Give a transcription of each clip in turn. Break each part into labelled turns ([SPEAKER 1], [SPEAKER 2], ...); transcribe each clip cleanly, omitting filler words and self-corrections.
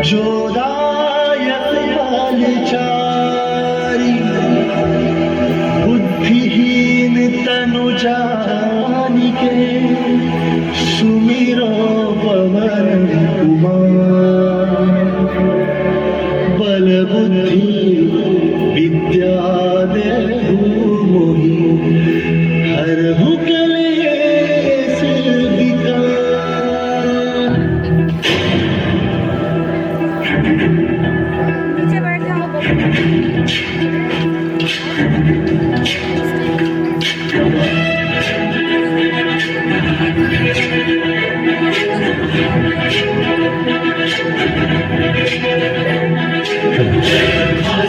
[SPEAKER 1] जोदायक बालचारी बुद्धिहीन तनु जानिके सुमिरो पवन कुमार बल बुद्धि विद्या देहु मोहि हरहु क्लेश विकार।
[SPEAKER 2] नीचे बैठ जाओ।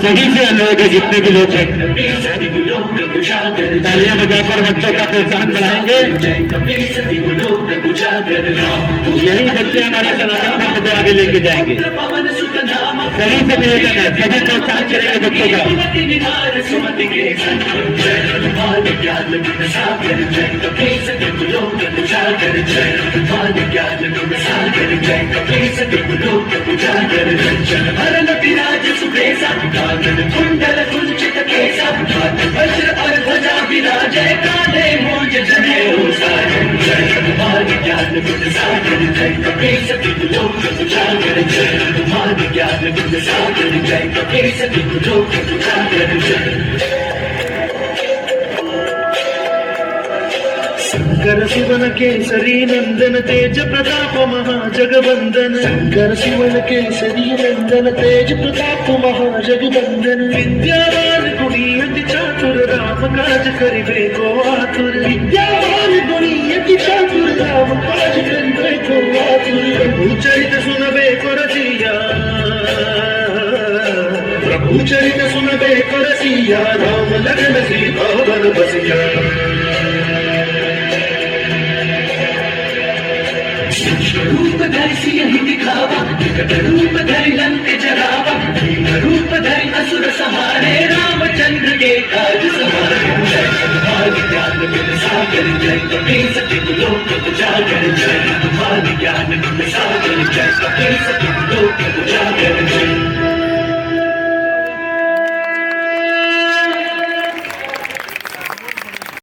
[SPEAKER 3] सभी से अनुरोध है जितने भी लोग हैं तालियां बजाकर बच्चों का प्रोत्साहन बढ़ाएंगे। यही बच्चे हमारे सनातन धर्म को आगे लेके जाएंगे। सभी से निवेदन है, सभी प्रोत्साहन करेंगे बच्चों का।
[SPEAKER 1] कुंडल कुंचित केसा वज्र और ध्वजा विराजय काले मूंज जनेऊ साजन जय कुमार ज्ञान गुण सागर जय कपीस लोक उजागर जय कुमार ज्ञान गुण सागर जय कपीस लोक उजागर जय। शंकर सुवन केसरी नंदन तेज प्रताप महाजगवंदन शंकर सुवन केसरी नंदन तेज प्रताप महाजगवंदन विद्यावान गुणी अति चातुर राम काज करिबे को आतुर विद्यावान गुणी अति चातुर राम काज करिबे को आतुर प्रभु चरित सुनबे को रसिया प्रभु चरित सुनबे को रसिया राम लगन सीता वन बसिया। रूप धरि सियहि दिखावा विकट रूप धरि लंक जरावा भीम रूप धरि असुर संहारे रामचंद्र के काज सवारे जय कुमार ज्ञान गुण सागर जय कपीस लोक उजागर जय कुमार ज्ञान गुण सागर जय कपीस लोक उजागर जय।